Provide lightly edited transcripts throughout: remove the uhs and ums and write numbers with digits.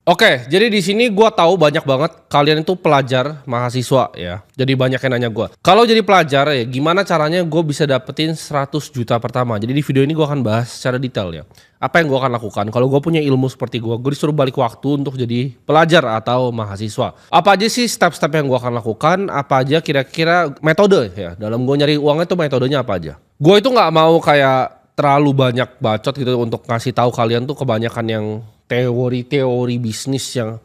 Oke, jadi di sini gua tahu banyak banget kalian itu pelajar, mahasiswa ya. Jadi banyak yang nanya gua. Kalau jadi pelajar ya gimana caranya gue bisa dapetin 100 juta pertama. Jadi di video ini gua akan bahas secara detail ya. Apa yang gua akan lakukan kalau gue punya ilmu seperti gue disuruh balik waktu untuk jadi pelajar atau mahasiswa. Apa aja sih step-step yang gua akan lakukan? Apa aja kira-kira metode ya dalam gue nyari uangnya itu metodenya apa aja? Gue itu nggak mau kayak terlalu banyak bacot gitu untuk ngasih tahu kalian tuh kebanyakan yang teori-teori bisnis yang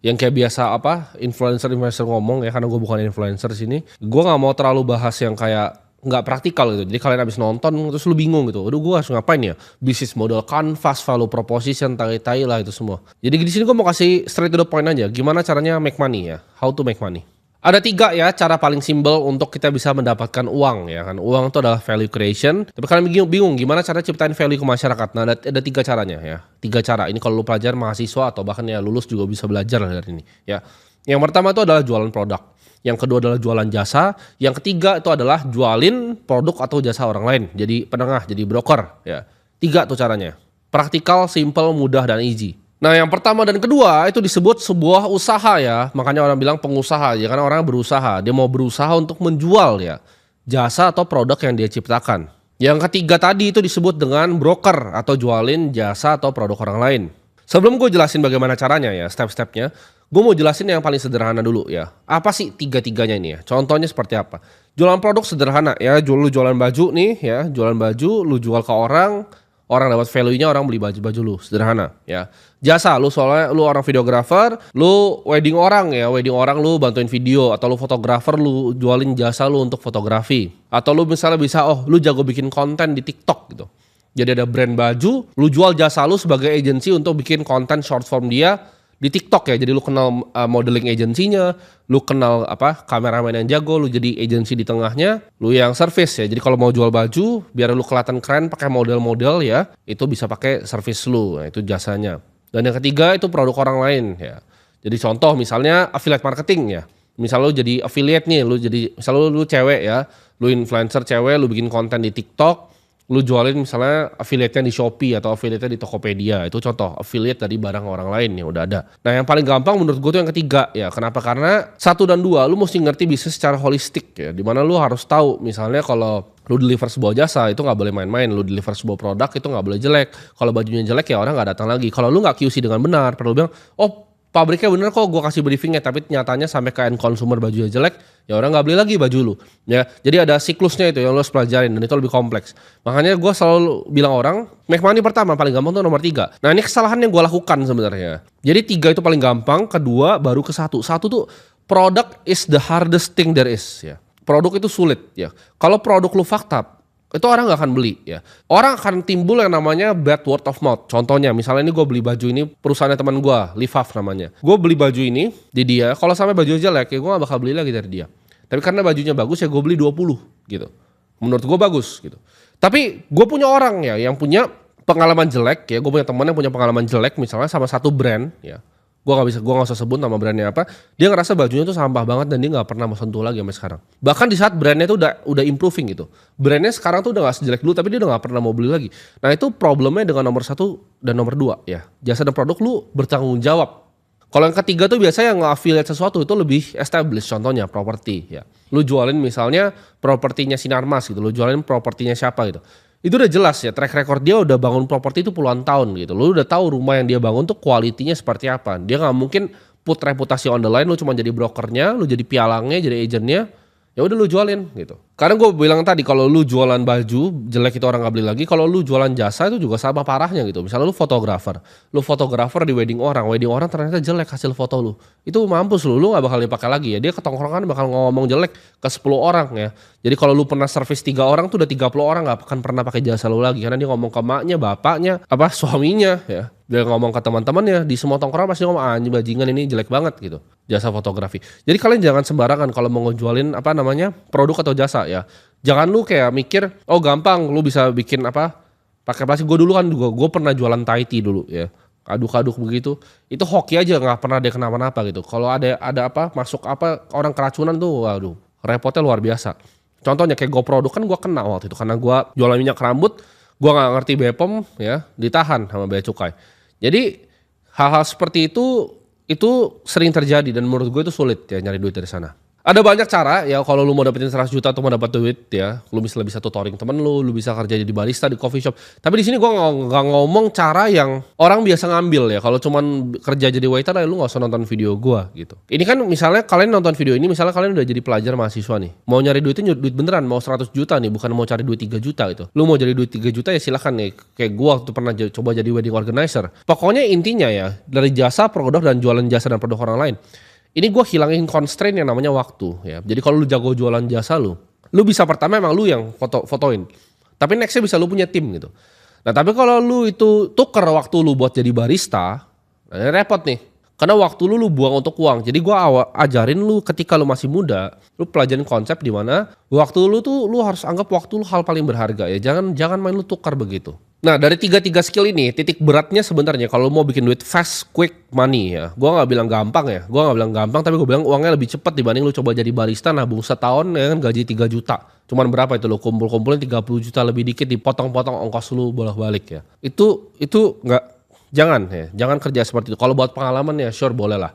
kayak biasa apa influencer ngomong ya, karena gue bukan influencer di sini. Gue nggak mau terlalu bahas yang kayak nggak praktikal gitu. Jadi kalian abis nonton terus lu bingung gitu. Aduh, gue harus ngapain ya? Bisnis model canvas, value proposition, tai-tai lah itu semua. Jadi di sini gue mau kasih straight to the point aja. Gimana caranya make money ya? How to make money? Ada 3 ya cara paling simpel untuk kita bisa mendapatkan uang ya kan. Uang itu adalah value creation. Tapi kalian bingung gimana cara ciptain value ke masyarakat. Nah ada 3 caranya ya. 3 cara. Ini kalau lu pelajar, mahasiswa atau bahkan ya lulus juga bisa belajar dari ini ya. Yang pertama itu adalah jualan produk. Yang kedua adalah jualan jasa. Yang ketiga itu adalah jualin produk atau jasa orang lain. Jadi penengah, jadi broker ya. 3 tuh caranya. Praktikal, simple, mudah dan easy. Nah yang pertama dan kedua itu disebut sebuah usaha ya. Makanya orang bilang pengusaha ya, karena orang berusaha. Dia mau berusaha untuk menjual ya jasa atau produk yang dia ciptakan. Yang ketiga tadi itu disebut dengan broker atau jualin jasa atau produk orang lain. Sebelum gue jelasin bagaimana caranya ya, step-stepnya, gue mau jelasin yang paling sederhana dulu ya. Apa sih tiga-tiganya ini ya? Contohnya seperti apa? Jualan produk sederhana ya, lu jualan baju nih ya, jualan baju, lu jual ke orang dapat value-nya, orang beli baju lu, sederhana ya. Jasa, lu soalnya lu orang videographer, lu wedding orang ya, wedding orang lu bantuin video, atau lu fotografer lu jualin jasa lu untuk fotografi. Atau lu misalnya bisa lu jago bikin konten di TikTok gitu. Jadi ada brand baju, lu jual jasa lu sebagai agensi untuk bikin konten short form dia di TikTok ya. Jadi lu kenal modeling agensinya, lu kenal kameramen yang jago, lu jadi agensi di tengahnya, lu yang service ya. Jadi kalau mau jual baju biar lu kelihatan keren pakai model-model ya, itu bisa pakai service lu. Nah, itu jasanya. Dan yang ketiga itu produk orang lain ya. Jadi contoh misalnya affiliate marketing ya. Misal lu jadi affiliate nih, lu jadi misal lu cewek ya, lu influencer cewek, lu bikin konten di TikTok, lu jualin misalnya affiliate-nya di Shopee atau affiliate-nya di Tokopedia. Itu contoh affiliate dari barang orang lain yang udah ada. Nah yang paling gampang menurut gue tuh yang ketiga ya. Kenapa? Karena 1 dan 2 lu mesti ngerti bisnis secara holistik ya. Dimana lu harus tahu misalnya kalau lu deliver sebuah jasa itu nggak boleh main-main. Lu deliver sebuah produk itu nggak boleh jelek. Kalau bajunya jelek ya orang nggak datang lagi. Kalau lu nggak QC dengan benar, perlu bilang pabriknya bener kok, gue kasih briefingnya, tapi nyatanya sampai ke end consumer bajunya jelek, ya orang nggak beli lagi baju lu. Ya, jadi ada siklusnya itu yang lu harus pelajarin dan itu lebih kompleks. Makanya gue selalu bilang orang, make money pertama paling gampang tuh nomor 3. Nah ini kesalahan yang gue lakukan sebenarnya. Jadi 3 itu paling gampang, kedua baru ke 1. 1 tuh product is the hardest thing there is ya. Produk itu sulit ya. Kalau produk lu fucked up, itu orang gak akan beli ya. Orang akan timbul yang namanya bad word of mouth. Contohnya misalnya ini gue beli baju ini, perusahaannya teman gue, Livaf namanya. Gue beli baju ini di dia, kalau sampai bajunya jelek ya gue gak bakal beli lagi dari dia. Tapi karena bajunya bagus ya gue beli 20 gitu. Menurut gue bagus gitu. Tapi gue punya orang ya yang punya pengalaman jelek ya. Gue punya teman yang punya pengalaman jelek misalnya sama satu brand ya. Gue gak usah sebut nama brandnya apa. Dia ngerasa bajunya tuh sampah banget dan dia gak pernah mau sentuh lagi sampai sekarang. Bahkan di saat brandnya tuh udah improving gitu. Brandnya sekarang tuh udah gak sejelek dulu tapi dia udah gak pernah mau beli lagi. Nah itu problemnya dengan nomor 1 dan nomor 2 ya. Jasa dan produk lu bertanggung jawab. Kalau yang ketiga tuh biasanya yang nge-affiliate sesuatu itu lebih established. Contohnya properti ya. Lu jualin misalnya propertinya Sinarmas gitu. Lu jualin propertinya siapa gitu. Itu udah jelas ya, track record dia udah bangun properti itu puluhan tahun gitu. Lu udah tahu rumah yang dia bangun tuh kualitinya seperti apa. Dia gak mungkin put reputasi on the line, lu cuma jadi brokernya, lu jadi pialangnya, jadi agentnya. Ya udah lu jualin gitu. Karena gue bilang tadi kalau lu jualan baju jelek itu orang gak beli lagi. Kalau lu jualan jasa itu juga sama parahnya gitu. Misalnya lu fotografer di wedding orang ternyata jelek hasil foto lu. Itu mampus lu gak bakal dipakai lagi ya. Dia ketongkrongan bakal ngomong jelek ke 10 orang ya. Jadi kalau lu pernah service 3 orang tuh udah 30 orang gak akan pernah pakai jasa lu lagi. Karena dia ngomong ke maknya, bapaknya, suaminya ya. Dia ngomong ke teman-temannya, di semua tongkrongan pasti ngomong anjing bajingan ini jelek banget gitu. Jasa fotografi. Jadi kalian jangan sembarangan kalau mau ngejualin produk atau jasa ya. Jangan lu kayak mikir, gampang lu bisa bikin pakai plastik. Gue dulu kan gue pernah jualan Thai tea dulu ya. Aduk-aduk begitu. Itu hoki aja nggak pernah ada kenapa-napa gitu. Kalau ada masuk orang keracunan tuh waduh, repotnya luar biasa. Contohnya kayak GoProduct kan gue kena waktu itu karena gue jualan minyak rambut, gue nggak ngerti BPOM ya, ditahan sama bea cukai. Jadi Hal-hal seperti itu sering terjadi dan menurut gue itu sulit ya nyari duit dari sana. Ada banyak cara ya kalau lu mau dapetin 100 juta atau mau dapat duit ya, lu bisa tutoring temen lu bisa kerja jadi barista di coffee shop. Tapi di sini gua nggak ngomong cara yang orang biasa ngambil ya. Kalau cuman kerja jadi waiter ya lu nggak usah nonton video gua gitu. Ini kan misalnya kalian nonton video ini, misalnya kalian udah jadi pelajar mahasiswa nih, mau nyari duitnya duit beneran, mau 100 juta nih, bukan mau cari duit 3 juta gitu. Lu mau jadi duit 3 juta ya silahkan nih. Kayak gua waktu pernah coba jadi wedding organizer. Pokoknya intinya ya dari jasa, produk dan jualan jasa dan produk orang lain. Ini gue hilangin constraint yang namanya waktu ya. Jadi kalau lu jago jualan jasa lu bisa pertama emang lu yang fotoin. Tapi nextnya bisa lu punya tim gitu. Nah tapi kalau lu itu tuker waktu lu buat jadi barista, nah repot nih. Karena waktu lu buang untuk uang. Jadi gue ajarin lu ketika lu masih muda, lu pelajarin konsep di mana waktu lu tuh lu harus anggap waktu lu hal paling berharga ya. Jangan main lu tukar begitu. Nah dari tiga skill ini titik beratnya sebenarnya kalau mau bikin duit fast quick money ya. Gue nggak bilang gampang ya. Gue nggak bilang gampang tapi gue bilang uangnya lebih cepat dibanding lu coba jadi barista nabung setahun ya kan gaji 3 juta. Cuman berapa itu lu kumpulin 30 juta lebih dikit dipotong-potong ongkos lu bolak-balik ya. Itu nggak. Jangan kerja seperti itu. Kalau buat pengalaman ya sure boleh lah.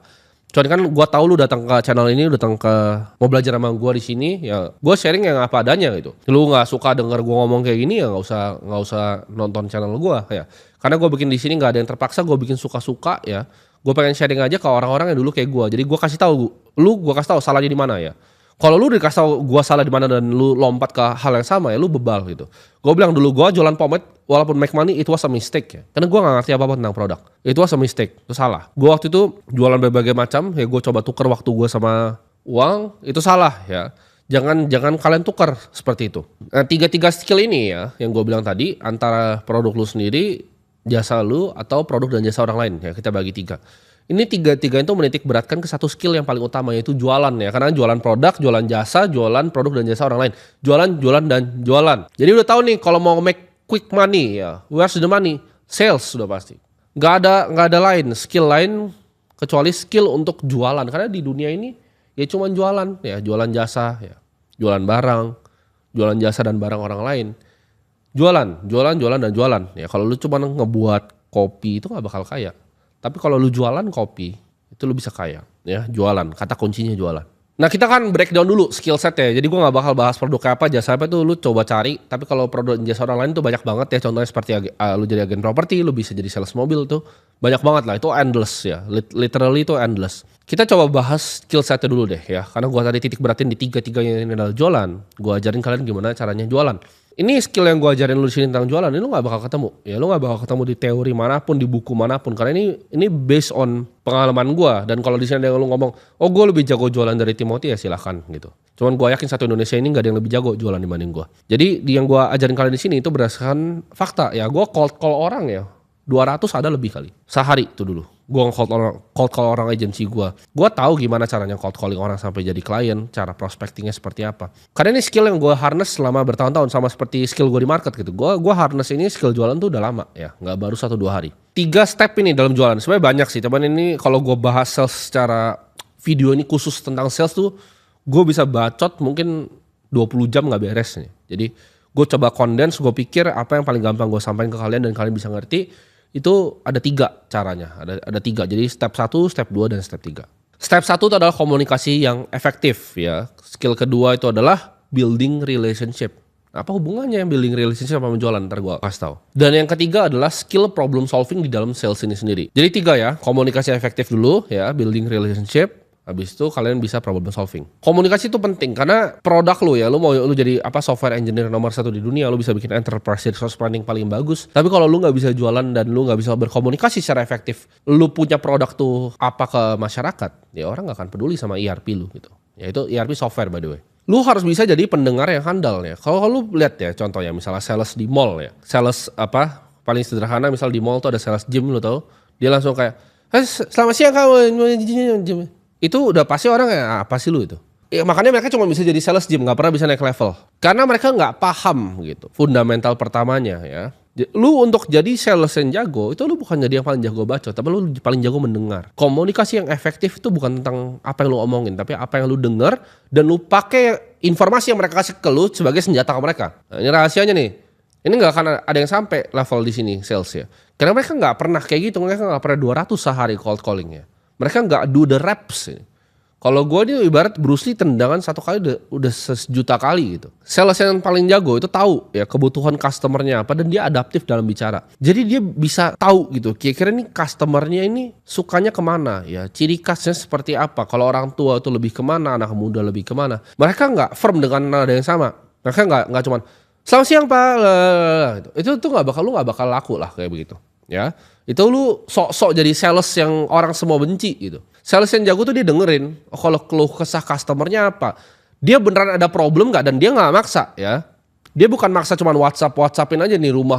Cuman kan gue tahu lu datang ke channel ini, mau belajar sama gue di sini, ya gue sharing yang apa adanya gitu. Lu nggak suka denger gue ngomong kayak gini ya nggak usah nonton channel gue ya. Karena gue bikin di sini nggak ada yang terpaksa, gue bikin suka-suka ya. Gue pengen sharing aja ke orang-orang yang dulu kayak gue. Jadi gue kasih tahu salahnya di mana ya. Kalau lu dikasih tahu gue salah di mana dan lu lompat ke hal yang sama ya lu bebal gitu. Gue bilang dulu gue jualan pomade walaupun make money it was a mistake ya. Karena gue gak ngerti apa-apa tentang produk. It was a mistake, itu salah. Gue waktu itu jualan berbagai macam ya gue coba tuker waktu gue sama uang, itu salah ya. Jangan kalian tukar seperti itu. Nah, tiga skill ini ya yang gue bilang tadi antara produk lu sendiri, jasa lu atau produk dan jasa orang lain ya kita bagi 3. Ini tiga itu menitik beratkan ke satu skill yang paling utama yaitu jualan ya. Karena jualan produk, jualan jasa, jualan produk dan jasa orang lain. Jualan dan jualan. Jadi udah tahu nih kalau mau make quick money ya, where's the money? Sales sudah pasti. Gak ada lain, skill lain kecuali skill untuk jualan. Karena di dunia ini ya cuma jualan ya, jualan jasa ya, jualan barang, jualan jasa dan barang orang lain. Jualan dan jualan. Ya kalau lu cuma ngebuat kopi itu gak bakal kaya. Tapi kalau lu jualan kopi, itu lu bisa kaya. Ya, jualan. Kata kuncinya jualan. Nah kita kan breakdown dulu skill set ya. Jadi gue gak bakal bahas produk kayak apa, jasa apa itu lu coba cari. Tapi kalau produk jasa orang lain tuh banyak banget ya. Contohnya seperti lu jadi agen properti, lu bisa jadi sales mobil tuh. Banyak banget lah, itu endless ya. Literally itu endless. Kita coba bahas skill setnya dulu deh ya. Karena gue tadi titik beratin di tiga-tiganya ini adalah jualan. Gue ajarin kalian gimana caranya jualan. Ini skill yang gue ajarin lu di sini tentang jualan, ini lu gak bakal ketemu. Ya lu gak bakal ketemu di teori manapun, di buku manapun. Karena ini based on pengalaman gue. Dan kalau di sini ada yang lu ngomong, oh gue lebih jago jualan dari Timothy ya silahkan gitu. Cuman gue yakin satu Indonesia ini gak ada yang lebih jago jualan dibanding gue. Jadi yang gue ajarin kalian di sini itu berdasarkan fakta. Ya gue cold call orang ya, 200 ada lebih kali. Sehari itu dulu. Gue cold call orang agensi gue. Gue tahu gimana caranya cold calling orang sampai jadi klien, cara prospectingnya seperti apa. Karena ini skill yang gue harness selama bertahun-tahun, sama seperti skill gue di market gitu. Gue harness ini skill jualan tuh udah lama ya, nggak baru 1-2 hari. 3 step ini dalam jualan, sebenarnya banyak sih. Cuman ini kalau gue bahas sales secara video ini khusus tentang sales tuh, gue bisa bacot mungkin 20 jam nggak beres nih. Jadi gue coba condense, gue pikir apa yang paling gampang gue sampaikan ke kalian dan kalian bisa ngerti. Itu ada 3 caranya, ada 3. Jadi step 1, step 2, dan step 3. Step 1 itu adalah komunikasi yang efektif ya. Skill kedua itu adalah building relationship. Apa hubungannya yang building relationship sama menjualan? Ntar gue kasih tahu. Dan yang ketiga adalah skill problem solving di dalam sales ini sendiri. Jadi 3 ya, komunikasi efektif dulu ya, building relationship. Habis itu kalian bisa problem solving. Komunikasi itu penting karena produk lu ya, lu jadi software engineer nomor 1 di dunia, lu bisa bikin enterprise resource planning paling bagus. Tapi kalau lu nggak bisa jualan dan lu nggak bisa berkomunikasi secara efektif, lu punya produk tuh apa ke masyarakat, ya orang nggak akan peduli sama ERP lu gitu. Ya itu ERP software by the way. Lu harus bisa jadi pendengar yang handal ya. Kalau lu lihat ya contohnya misalnya sales di mall ya, sales paling sederhana misal di mall tuh ada sales gym lu tahu, dia langsung kayak, selamat siang kamu. Itu udah pasti orang ya apa sih lu itu. Ya, makanya mereka cuma bisa jadi sales gym, gak pernah bisa naik level. Karena mereka gak paham gitu, fundamental pertamanya ya. Lu untuk jadi sales yang jago, itu lu bukan jadi yang paling jago bacot, tapi lu paling jago mendengar. Komunikasi yang efektif itu bukan tentang apa yang lu omongin, tapi apa yang lu dengar dan lu pakai informasi yang mereka kasih ke lu sebagai senjata ke mereka. Nah, ini rahasianya nih. Ini gak akan ada yang sampai level di sini sales ya. Karena mereka nggak pernah kayak gitu, mereka nggak pernah 200 sehari cold callingnya. Mereka nggak do the reps. Kalau gue dia ibarat Bruce Lee tendangan satu kali udah sejuta kali gitu. Sales yang paling jago itu tahu ya kebutuhan customernya apa dan dia adaptif dalam bicara. Jadi dia bisa tahu gitu kira-kira nih customernya ini sukanya kemana ya. Ciri khasnya seperti apa. Kalau orang tua itu lebih kemana, anak muda lebih kemana. Mereka nggak firm dengan nada yang sama. Mereka nggak cuman selamat siang pak. Itu tuh lu nggak bakal laku lah kayak begitu. Ya, itu lu sok-sok jadi sales yang orang semua benci gitu. Sales yang jago tuh dia dengerin, oh kalau keluh kesah customernya apa, dia beneran ada problem nggak dan dia nggak maksa ya. Dia bukan maksa cuman WhatsAppin aja nih rumah.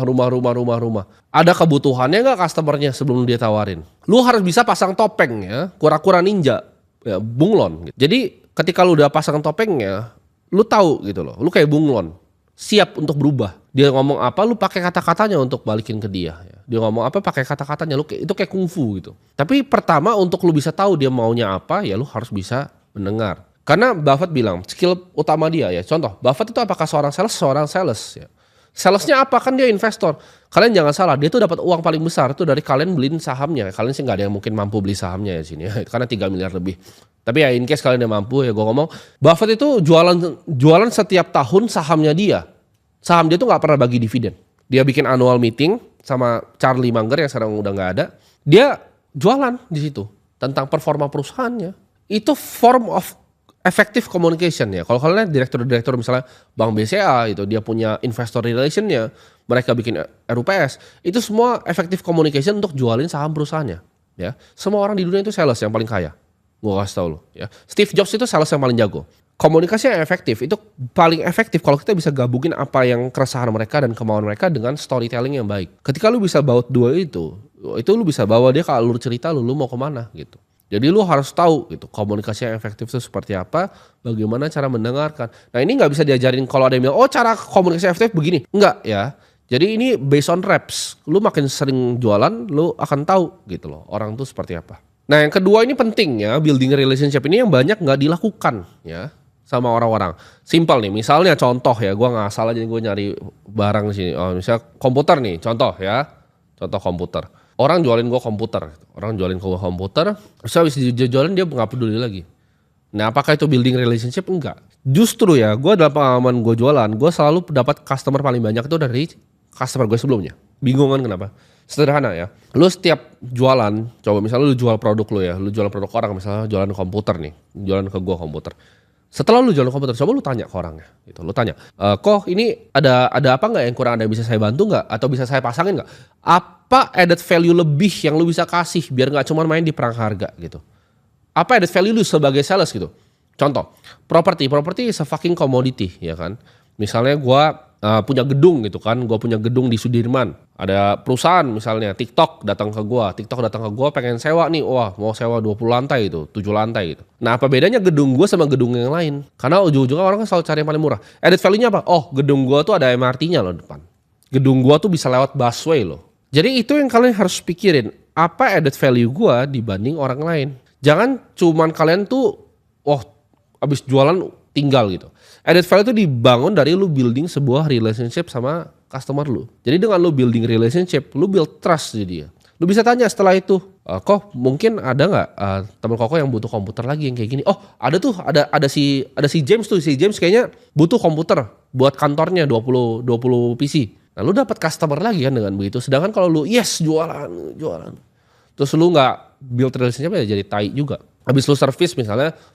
Ada kebutuhannya nggak customernya sebelum dia tawarin. Lu harus bisa pasang topeng ya, kura-kura ninja, ya bunglon. Gitu. Jadi ketika lu udah pasang topengnya, lu tahu gitu loh, lu kayak bunglon, siap untuk berubah. Dia ngomong apa, lu pakai kata-katanya untuk balikin ke dia. Ya. Dia ngomong apa, pakai kata-katanya. Itu kayak kungfu gitu. Tapi pertama untuk lu bisa tahu dia maunya apa, ya lu harus bisa mendengar. Karena Buffett bilang skill utama dia ya. Contoh, Buffett itu apakah seorang sales? Seorang sales ya. Salesnya apa? Kan dia investor. Kalian jangan salah, dia tuh dapat uang paling besar tuh dari kalian beliin sahamnya. Kalian sih nggak ada yang mungkin mampu beli sahamnya ya sini ya. Karena 3 miliar lebih. Tapi ya in case kalian yang mampu ya gue ngomong, Buffett itu jualan setiap tahun sahamnya dia. Saham dia tuh nggak pernah bagi dividen. Dia bikin annual meeting sama Charlie Munger yang sekarang udah nggak ada. Dia jualan di situ tentang performa perusahaannya. Itu form of effective communication ya. Kalau kalian lihat direktur-direktur misalnya Bank BCA itu dia punya investor relationnya, mereka bikin RUPS, itu semua effective communication untuk jualin saham perusahaannya. Ya, semua orang di dunia itu sales yang paling kaya. Gua kasih tau lo. Ya, Steve Jobs itu sales yang paling jago. Komunikasi yang efektif itu paling efektif kalau kita bisa gabungin apa yang keresahan mereka dan kemauan mereka dengan storytelling yang baik. Ketika lu bisa bawa dua itu lu bisa bawa dia ke alur cerita lu mau kemana gitu. Jadi lu harus tahu gitu komunikasi yang efektif itu seperti apa, bagaimana cara mendengarkan. Nah ini nggak bisa diajarin kalau ada yang bilang, oh cara komunikasi efektif begini. Enggak ya. Jadi ini based on reps. Lu makin sering jualan, lu akan tahu gitu loh orang tuh seperti apa. Nah yang kedua ini penting ya, building relationship ini yang banyak nggak dilakukan ya. Sama orang-orang. Simpel nih, misalnya contoh ya, gue nggak salah jadi gue nyari barang di sini. Oh, misalnya komputer nih, contoh ya, contoh komputer. Orang jualin gue komputer, terus habis jualin dia nggak peduli lagi. Nah, apakah itu building relationship? Enggak. Justru ya, gue dalam pengalaman gue jualan, gue selalu dapat customer paling banyak itu dari customer gue sebelumnya. Bingung kan kenapa? Sederhana ya, lu setiap jualan, coba misalnya lu jual produk lu ya, lu jual produk orang misalnya jualan komputer nih, jualan ke gue komputer. Setelah lu jual komputer, coba lu tanya ke orangnya, gitu. Lu tanya, kok ini ada apa nggak yang kurang, ada yang bisa saya bantu nggak, atau bisa saya pasangin nggak? Apa added value lebih yang lu bisa kasih biar nggak cuma main di perang harga gitu? Apa added value lu sebagai sales gitu? Contoh, properti is a fucking commodity ya kan. Misalnya gua punya gedung gitu kan, gue punya gedung di Sudirman, ada perusahaan misalnya TikTok datang ke gue pengen sewa nih, wah mau sewa 20 lantai itu, 7 lantai gitu. Nah apa bedanya gedung gue sama gedung yang lain? Karena ujung-ujungnya orang kan selalu cari yang paling murah. Added value-nya apa? Oh gedung gue tuh ada MRT-nya loh depan. Gedung gue tuh bisa lewat busway loh. Jadi itu yang kalian harus pikirin, apa added value gue dibanding orang lain. Jangan cuman kalian tuh, abis jualan tinggal gitu. Added value itu dibangun dari lu building sebuah relationship sama customer lu. Jadi dengan lu building relationship, lu build trust di dia. Lu bisa tanya setelah itu, kok mungkin ada nggak teman koko yang butuh komputer lagi yang kayak gini? Oh ada tuh, ada si James tuh, si James kayaknya butuh komputer buat kantornya 20 PC. Nah lu dapat customer lagi kan dengan begitu. Sedangkan kalau lu jualan, terus lu nggak build relationship ya jadi tai juga. Habis lu service misalnya